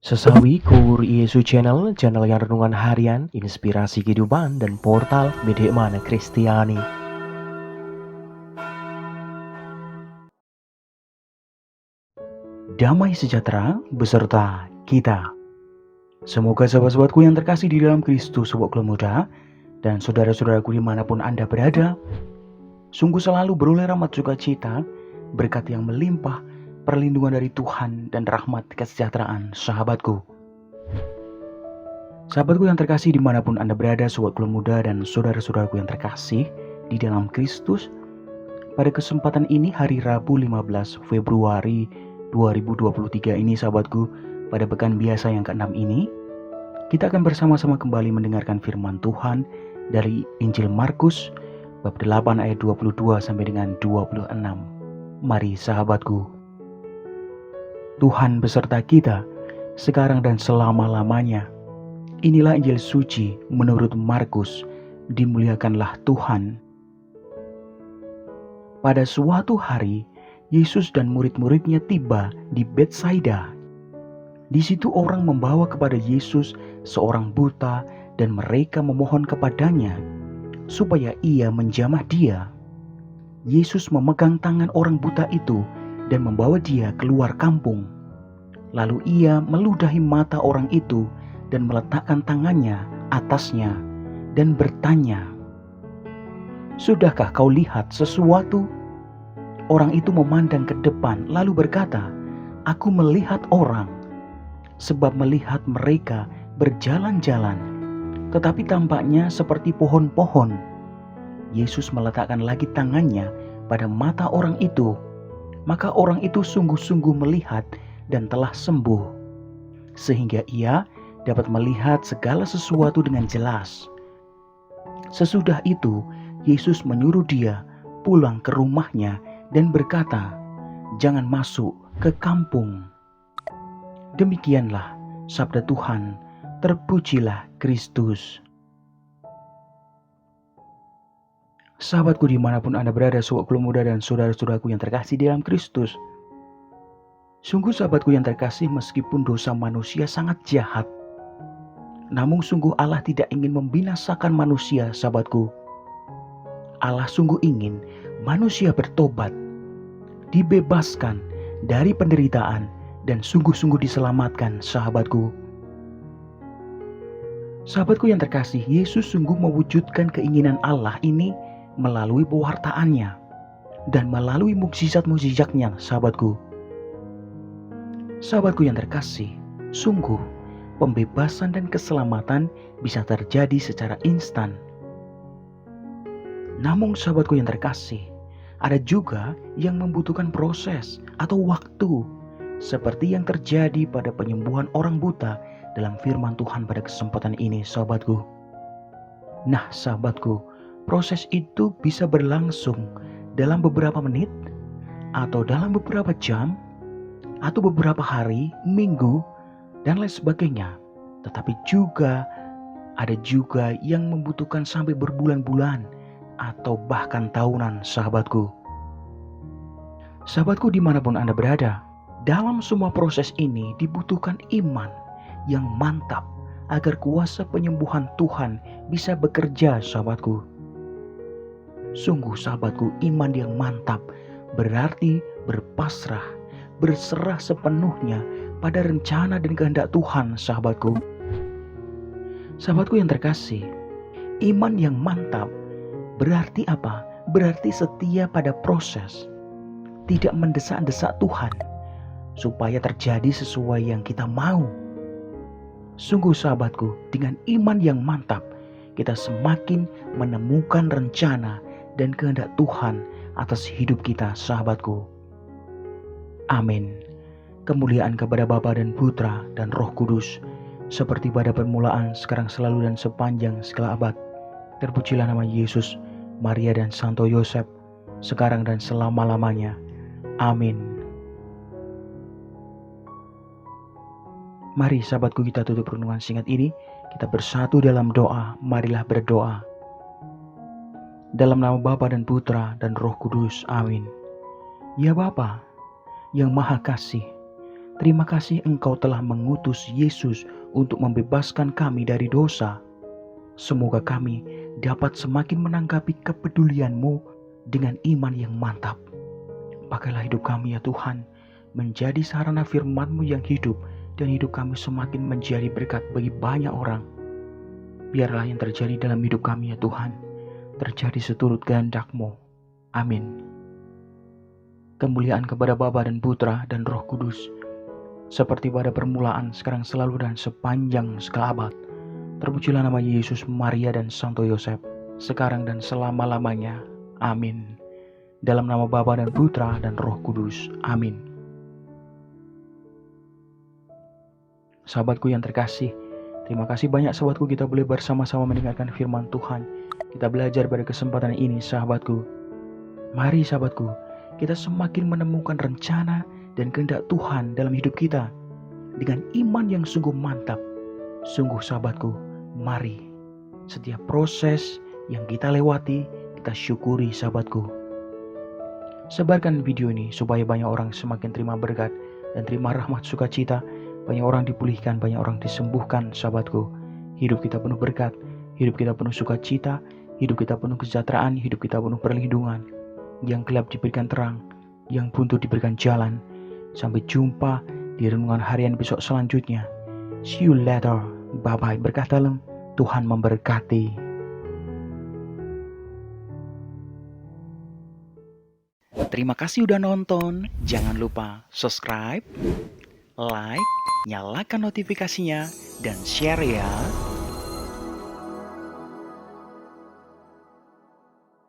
Sesawi Kur Yesu Channel, channel yang renungan harian, inspirasi kehidupan, dan portal Bedekmana Kristiani. Damai sejahtera beserta kita. Semoga sahabat-sahabatku yang terkasih di dalam Kristus, sobat muda, dan saudara-saudaraku dimanapun Anda berada, sungguh selalu beroleh rahmat sukacita, berkat yang melimpah, perlindungan dari Tuhan, dan rahmat kesejahteraan sahabatku. Sahabatku yang terkasih dimanapun Anda berada, sobat muda dan saudara-saudaraku yang terkasih di dalam Kristus, pada kesempatan ini hari Rabu 15 Februari 2023 ini sahabatku, pada pekan biasa yang ke-6 ini, kita akan bersama-sama kembali mendengarkan firman Tuhan dari Injil Markus bab 8 ayat 22 sampai dengan 26. Mari sahabatku, Tuhan beserta kita sekarang dan selama-lamanya. Inilah Injil suci menurut Markus. Dimuliakanlah Tuhan. Pada suatu hari, Yesus dan murid-muridnya tiba di Betsaida. Di situ orang membawa kepada Yesus seorang buta dan mereka memohon kepadanya supaya ia menjamah dia. Yesus memegang tangan orang buta itu dan membawa dia keluar kampung. Lalu ia meludahi mata orang itu dan meletakkan tangannya atasnya dan bertanya, "Sudahkah kau lihat sesuatu?" Orang itu memandang ke depan lalu berkata, "Aku melihat orang, sebab melihat mereka berjalan-jalan, tetapi tampaknya seperti pohon-pohon." Yesus meletakkan lagi tangannya pada mata orang itu, maka orang itu sungguh-sungguh melihat dan telah sembuh, sehingga ia dapat melihat segala sesuatu dengan jelas. Sesudah itu, Yesus menyuruh dia pulang ke rumahnya dan berkata, "Jangan masuk ke kampung." Demikianlah sabda Tuhan. Terpujilah Kristus. Sahabatku dimanapun Anda berada, sobat muda dan saudara-saudaraku yang terkasih dalam Kristus, sungguh sahabatku yang terkasih, meskipun dosa manusia sangat jahat, namun sungguh Allah tidak ingin membinasakan manusia sahabatku. Allah sungguh ingin manusia bertobat, dibebaskan dari penderitaan, dan sungguh-sungguh diselamatkan sahabatku. Sahabatku yang terkasih, Yesus sungguh mewujudkan keinginan Allah ini melalui pewartaannya dan melalui mukjizat-mukjizatnya sahabatku. Sahabatku yang terkasih, sungguh pembebasan dan keselamatan bisa terjadi secara instan. Namun sahabatku yang terkasih, ada juga yang membutuhkan proses atau waktu, seperti yang terjadi pada penyembuhan orang buta dalam firman Tuhan pada kesempatan ini sahabatku. Nah sahabatku, proses itu bisa berlangsung dalam beberapa menit, atau dalam beberapa jam, atau beberapa hari, minggu, dan lain sebagainya. Tetapi ada juga yang membutuhkan sampai berbulan-bulan atau bahkan tahunan sahabatku. Sahabatku dimanapun Anda berada, dalam semua proses ini dibutuhkan iman yang mantap agar kuasa penyembuhan Tuhan bisa bekerja sahabatku. Sungguh sahabatku, iman yang mantap berarti berpasrah, berserah sepenuhnya pada rencana dan kehendak Tuhan sahabatku. Sahabatku yang terkasih, iman yang mantap berarti apa? Berarti setia pada proses, tidak mendesak-desak Tuhan supaya terjadi sesuai yang kita mau. Sungguh sahabatku, dengan iman yang mantap kita semakin menemukan rencana dan kehendak Tuhan atas hidup kita sahabatku. Amin. Kemuliaan kepada Bapa dan Putra dan Roh Kudus, seperti pada permulaan, sekarang, selalu, dan sepanjang segala abad. Terpujilah nama Yesus, Maria, dan Santo Yosef, sekarang dan selama-lamanya. Amin. Mari sahabatku, kita tutup renungan singkat ini. Kita bersatu dalam doa. Marilah berdoa. Dalam nama Bapa dan Putra dan Roh Kudus. Amin. Ya Bapa yang Maha Kasih, Terima kasih Engkau telah mengutus Yesus untuk membebaskan kami dari dosa. Semoga kami dapat semakin menanggapi kepedulian-Mu dengan iman yang mantap. Pakailah hidup kami ya Tuhan, menjadi sarana firman-Mu yang hidup, dan hidup kami semakin menjadi berkat bagi banyak orang. Biarlah yang terjadi dalam hidup kami ya Tuhan, terjadi seturut kehendak-Mu. Amin. Kemuliaan kepada Bapa dan Putra dan Roh Kudus, seperti pada permulaan, sekarang, selalu, dan sepanjang segala abad. Terpujilah nama Yesus, Maria, dan Santo Yosef, sekarang dan selama-lamanya. Amin. Dalam nama Bapa dan Putra dan Roh Kudus. Amin. Sahabatku yang terkasih, terima kasih banyak sahabatku, kita boleh bersama-sama mendengarkan firman Tuhan. Kita belajar pada kesempatan ini sahabatku. Mari sahabatku, kita semakin menemukan rencana dan kehendak Tuhan dalam hidup kita dengan iman yang sungguh mantap. Sungguh sahabatku, mari setiap proses yang kita lewati, kita syukuri sahabatku. Sebarkan video ini supaya banyak orang semakin terima berkat dan terima rahmat sukacita. Banyak orang dipulihkan, banyak orang disembuhkan sahabatku. Hidup kita penuh berkat, hidup kita penuh sukacita, hidup kita penuh kesejahteraan, hidup kita penuh perlindungan. Yang gelap diberikan terang, yang buntu diberikan jalan. Sampai jumpa di renungan harian besok selanjutnya. See you later. Bye-bye. Berkah dalam. Tuhan memberkati. Terima kasih udah nonton. Jangan lupa subscribe, like, nyalakan notifikasinya, dan share ya.